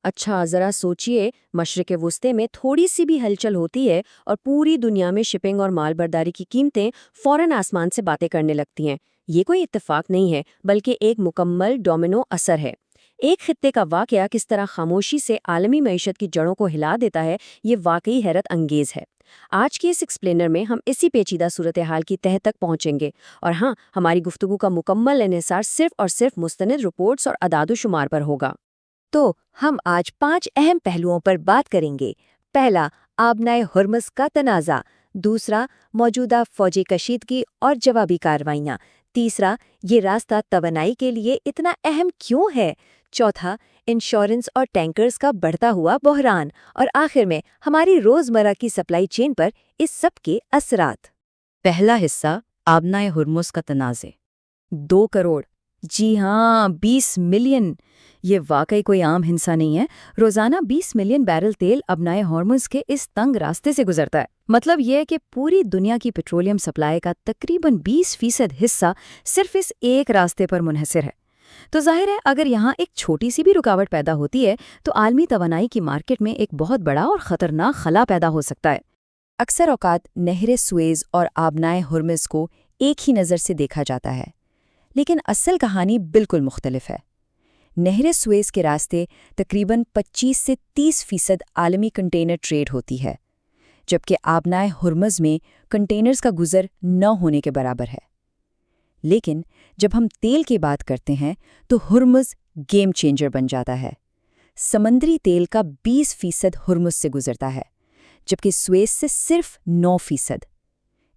اچھا ذرا سوچئے، مشرق وسطی میں تھوڑی سی بھی ہلچل ہوتی ہے اور پوری دنیا میں شپنگ اور مال برداری کی قیمتیں فوراً آسمان سے باتیں کرنے لگتی ہیں۔ یہ کوئی اتفاق نہیں ہے بلکہ ایک مکمل ڈومینو اثر ہے۔ ایک خطے کا واقعہ کس طرح خاموشی سے عالمی معیشت کی جڑوں کو ہلا دیتا ہے، یہ واقعی حیرت انگیز ہے۔ آج کے اس ایکسپلینر میں ہم اسی پیچیدہ صورتحال کی تہہ تک پہنچیں گے، اور ہاں، ہماری گفتگو کا مکمل انحصار صرف اور صرف مستند رپورٹس اور اعداد و شمار پر ہوگا۔ تو ہم آج 5 اہم پہلوؤں پر بات کریں گے۔ پہلا، آبنائے ہرمز کا تنازع۔ دوسرا، موجودہ فوجی کشیدگی اور جوابی کارروائیاں۔ تیسرا، یہ راستہ توانائی کے لیے اتنا اہم کیوں ہے؟ چوتھا، انشورنس اور ٹینکرز کا بڑھتا ہوا بحران۔ اور آخر میں ہماری روزمرہ کی سپلائی چین پر اس سب کے اثرات۔ پہلا حصہ، آبنائے ہرمز کا تنازع۔ 2 کروڑ، جی ہاں 20 ملین، یہ واقعی کوئی عام ہنسا نہیں ہے۔ روزانہ 20 ملین بیرل تیل آبنائے ہرمز کے اس تنگ راستے سے گزرتا ہے۔ مطلب یہ ہے کہ پوری دنیا کی پیٹرولیم سپلائی کا تقریباً 20% حصہ صرف اس ایک راستے پر منحصر ہے۔ تو ظاہر ہے اگر یہاں ایک چھوٹی سی بھی رکاوٹ پیدا ہوتی ہے تو عالمی توانائی کی مارکیٹ میں ایک بہت بڑا اور خطرناک خلا پیدا ہو سکتا ہے۔ اکثر اوقات نہر سوئز اور آبنائے ہرمز کو ایک ہی نظر سے دیکھا جاتا ہے، لیکن اصل کہانی بالکل مختلف ہے۔ نہر سوئز کے راستے تقریباً 25 سے 30% عالمی کنٹینر ٹریڈ ہوتی ہے، جبکہ آبنائے ہرمز میں کنٹینرز کا گزر نہ ہونے کے برابر ہے۔ لیکن جب ہم تیل کی بات کرتے ہیں تو ہرمز گیم چینجر بن جاتا ہے۔ سمندری تیل کا 20% ہرمز سے گزرتا ہے، جبکہ سوئز سے صرف 9%۔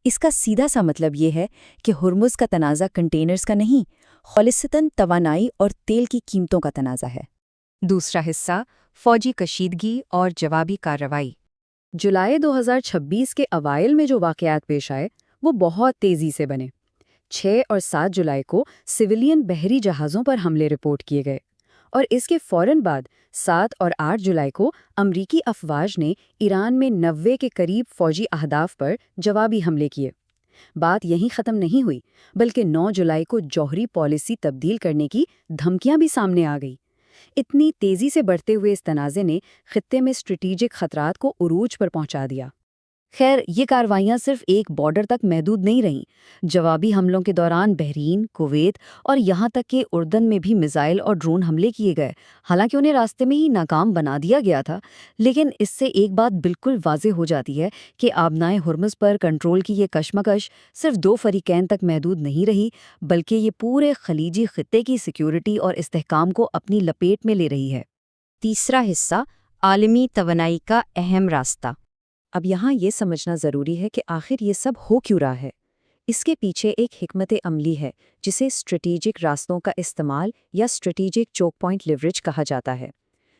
اس کا سیدھا سا مطلب یہ ہے کہ ہرمز کا تنازع کنٹینرز کا نہیں، خالصتاً توانائی اور تیل کی قیمتوں کا تنازع ہے۔ دوسرا حصہ، فوجی کشیدگی اور جوابی کارروائی۔ جولائی 2026 کے اوائل میں جو واقعات پیش آئے وہ بہت تیزی سے بنے۔ 6 اور 7 جولائی کو سویلین بحری جہازوں پر حملے رپورٹ کیے گئے، اور اس کے فوراً بعد 7 اور 8 جولائی کو امریکی افواج نے ایران میں 90 کے قریب فوجی اہداف پر جوابی حملے کیے۔ بات یہیں ختم نہیں ہوئی، بلکہ 9 جولائی کو جوہری پالیسی تبدیل کرنے کی دھمکیاں بھی سامنے آ گئی۔ اتنی تیزی سے بڑھتے ہوئے اس تنازع نے خطے میں اسٹریٹجک خطرات کو عروج پر پہنچا دیا۔ خیر، یہ کارروائیاں صرف ایک بارڈر تک محدود نہیں رہیں۔ جوابی حملوں کے دوران بحرین، کویت اور یہاں تک کہ اردن میں بھی میزائل اور ڈرون حملے کیے گئے۔ حالانکہ انہیں راستے میں ہی ناکام بنا دیا گیا تھا، لیکن اس سے ایک بات بالکل واضح ہو جاتی ہے کہ آبنائے ہرمز پر کنٹرول کی یہ کشمکش صرف 2 فریقین تک محدود نہیں رہی، بلکہ یہ پورے خلیجی خطے کی سیکیورٹی اور استحکام کو اپنی لپیٹ میں لے رہی ہے۔ تیسرا حصہ، عالمی توانائی کا اہم راستہ۔ اب یہاں یہ سمجھنا ضروری ہے کہ آخر یہ سب ہو کیوں رہا ہے۔ اس کے پیچھے ایک حکمت عملی ہے جسے اسٹریٹجک راستوں کا استعمال یا اسٹریٹجک چوک پوائنٹ لیوریج کہا جاتا ہے۔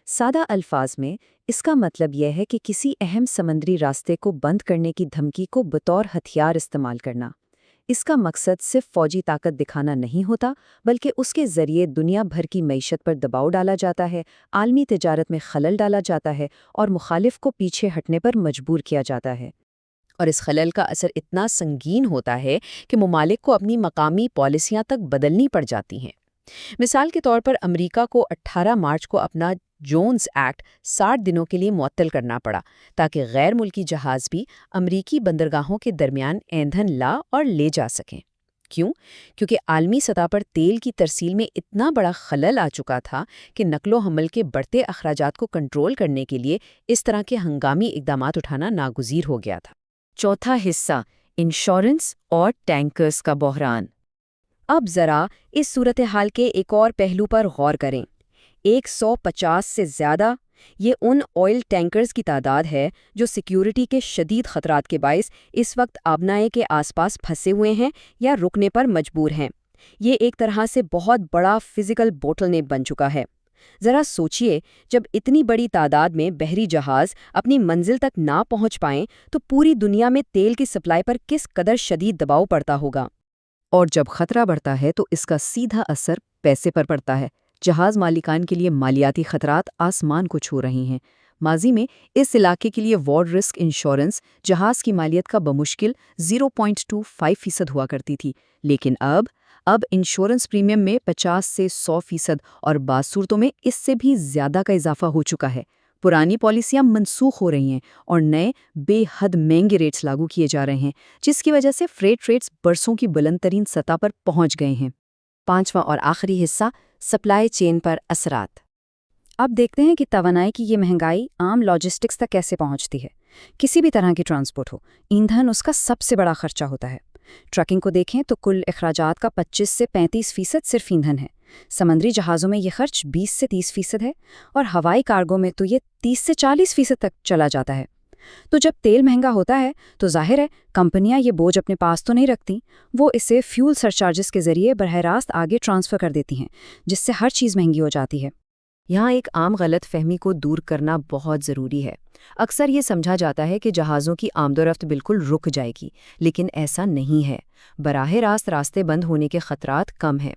سادہ الفاظ میں اس کا مطلب یہ ہے کہ کسی اہم سمندری راستے کو بند کرنے کی دھمکی کو بطور ہتھیار استعمال کرنا۔ اس کا مقصد صرف فوجی طاقت دکھانا نہیں ہوتا، بلکہ اس کے ذریعے دنیا بھر کی معیشت پر دباؤ ڈالا جاتا ہے، عالمی تجارت میں خلل ڈالا جاتا ہے اور مخالف کو پیچھے ہٹنے پر مجبور کیا جاتا ہے۔ اور اس خلل کا اثر اتنا سنگین ہوتا ہے کہ ممالک کو اپنی مقامی پالیسیاں تک بدلنی پڑ جاتی ہیں۔ مثال کے طور پر امریکہ کو 18 مارچ کو اپنا جونز ایکٹ 60 دنوں کے لیے معطل کرنا پڑا تاکہ غیر ملکی جہاز بھی امریکی بندرگاہوں کے درمیان ایندھن لا اور لے جا سکیں۔ کیوں؟ کیونکہ عالمی سطح پر تیل کی ترسیل میں اتنا بڑا خلل آ چکا تھا کہ نقل و حمل کے بڑھتے اخراجات کو کنٹرول کرنے کے لیے اس طرح کے ہنگامی اقدامات اٹھانا ناگزیر ہو گیا تھا۔ چوتھا حصہ، انشورنس اور ٹینکرز کا بحران۔ اب ذرا اس صورتحال کے ایک اور پہلو پر غور کریں۔ 150 سے زیادہ، یہ ان آئل ٹینکرز کی تعداد ہے جو سیکیورٹی کے شدید خطرات کے باعث اس وقت آبنائے کے آس پاس پھنسے ہوئے ہیں یا رکنے پر مجبور ہیں۔ یہ ایک طرح سے بہت بڑا فزیکل بوٹل نیک بن چکا ہے۔ ذرا سوچئے، جب اتنی بڑی تعداد میں بحری جہاز اپنی منزل تک نہ پہنچ پائیں تو پوری دنیا میں تیل کی سپلائی پر کس قدر شدید دباؤ پڑتا ہوگا۔ اور جب خطرہ بڑھتا ہے تو اس کا سیدھا اثر پیسے پر پڑتا ہے۔ جہاز مالکان کے لیے مالیاتی خطرات آسمان کو چھو رہی ہیں۔ ماضی میں اس علاقے کے لیے وار رسک انشورنس جہاز کی مالیت کا بمشکل 0.25% ہوا کرتی تھی، لیکن اب اب انشورنس پریمیم میں 50 سے 100% اور بعض صورتوں میں اس سے بھی زیادہ کا اضافہ ہو چکا ہے۔ پرانی پالیسیاں منسوخ ہو رہی ہیں اور نئے بے حد مہنگے ریٹس لاگو کیے جا رہے ہیں، جس کی وجہ سے فریٹ ریٹس برسوں کی بلند ترین سطح پر پہنچ گئے ہیں۔ 5واں اور آخری حصہ، سپلائی چین پر اثرات۔ اب دیکھتے ہیں کہ توانائی کی یہ مہنگائی عام لاجسٹکس تک کیسے پہنچتی ہے۔ کسی بھی طرح کی ٹرانسپورٹ ہو، ایندھن اس کا سب سے بڑا خرچہ ہوتا ہے۔ ٹرکنگ کو دیکھیں تو کل اخراجات کا 25 سے 35% صرف ایندھن ہے۔ سمندری جہازوں میں یہ خرچ 20 سے 30% ہے، اور ہوائی کارگو میں تو یہ 30 سے 40% تک چلا جاتا ہے۔ تو جب تیل مہنگا ہوتا ہے تو ظاہر ہے کمپنیاں یہ بوجھ اپنے پاس تو نہیں رکھتی، وہ اسے فیول سرچارجز کے ذریعے براہ راست آگے ٹرانسفر کر دیتی ہیں، جس سے ہر چیز مہنگی ہو جاتی ہے۔ یہاں ایک عام غلط فہمی کو دور کرنا بہت ضروری ہے۔ اکثر یہ سمجھا جاتا ہے کہ جہازوں کی آمد و رفت بالکل رک جائے گی، لیکن ایسا نہیں ہے۔ براہ راست راستے بند ہونے کے خطرات کم ہیں۔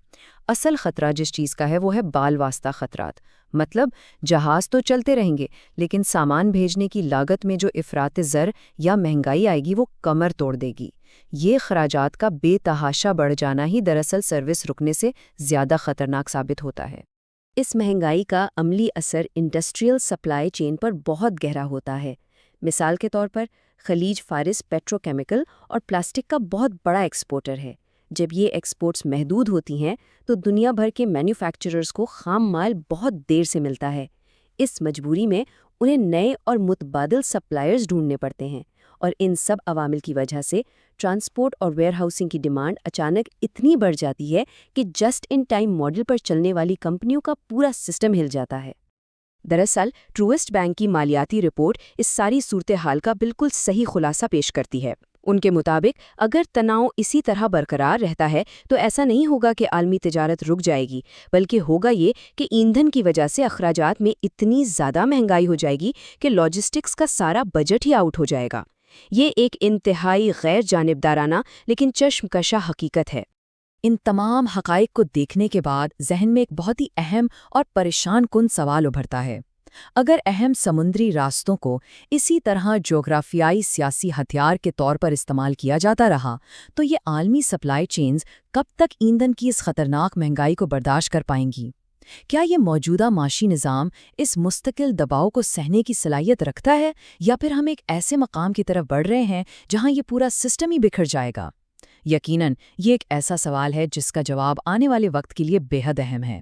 اصل خطرہ جس چیز کا ہے وہ ہے بال واسطہ خطرات، مطلب جہاز تو چلتے رہیں گے لیکن سامان بھیجنے کی لاگت میں جو افراط زر یا مہنگائی آئے گی وہ کمر توڑ دے گی۔ یہ خراجات کا بے تحاشا بڑھ جانا ہی دراصل سروس رکنے سے زیادہ خطرناک ثابت ہوتا ہے۔ اس مہنگائی کا عملی اثر انڈسٹریل سپلائی چین پر بہت گہرا ہوتا ہے۔ مثال کے طور پر خلیج فارس پیٹروکیمیکل اور پلاسٹک کا بہت بڑا ایکسپورٹر ہے۔ جب یہ ایکسپورٹس محدود ہوتی ہیں تو دنیا بھر کے مینوفیکچررز کو خام مال بہت دیر سے ملتا ہے۔ اس مجبوری میں انہیں نئے اور متبادل سپلائرز ڈھونڈنے پڑتے ہیں، اور ان سب عوامل کی وجہ سے ٹرانسپورٹ اور ویئر ہاؤسنگ کی ڈیمانڈ اچانک اتنی بڑھ جاتی ہے کہ جسٹ ان ٹائم ماڈل پر چلنے والی کمپنیوں کا پورا سسٹم ہل جاتا ہے۔ دراصل ٹروسٹ بینک کی مالیاتی رپورٹ اس ساری صورتحال کا بالکل صحیح خلاصہ پیش کرتی ہے۔ ان کے مطابق اگر تناؤ اسی طرح برقرار رہتا ہے تو ایسا نہیں ہوگا کہ عالمی تجارت رک جائے گی، بلکہ ہوگا یہ کہ ایندھن کی وجہ سے اخراجات میں اتنی زیادہ مہنگائی ہو جائے گی کہ لاجسٹکس کا سارا بجٹ ہی آؤٹ ہو جائے گا۔ یہ ایک انتہائی غیر جانبدارانہ لیکن چشم کشا حقیقت ہے۔ ان تمام حقائق کو دیکھنے کے بعد ذہن میں ایک بہت ہی اہم اور پریشان کن سوال ابھرتا ہے۔ اگر اہم سمندری راستوں کو اسی طرح جغرافیائی سیاسی ہتھیار کے طور پر استعمال کیا جاتا رہا تو یہ عالمی سپلائی چینز کب تک ایندھن کی اس خطرناک مہنگائی کو برداشت کر پائیں گی؟ کیا یہ موجودہ معاشی نظام اس مستقل دباؤ کو سہنے کی صلاحیت رکھتا ہے، یا پھر ہم ایک ایسے مقام کی طرف بڑھ رہے ہیں جہاں یہ پورا سسٹم ہی بکھر جائے گا؟ یقیناً یہ ایک ایسا سوال ہے جس کا جواب آنے والے وقت کے لیے بے حد اہم ہے۔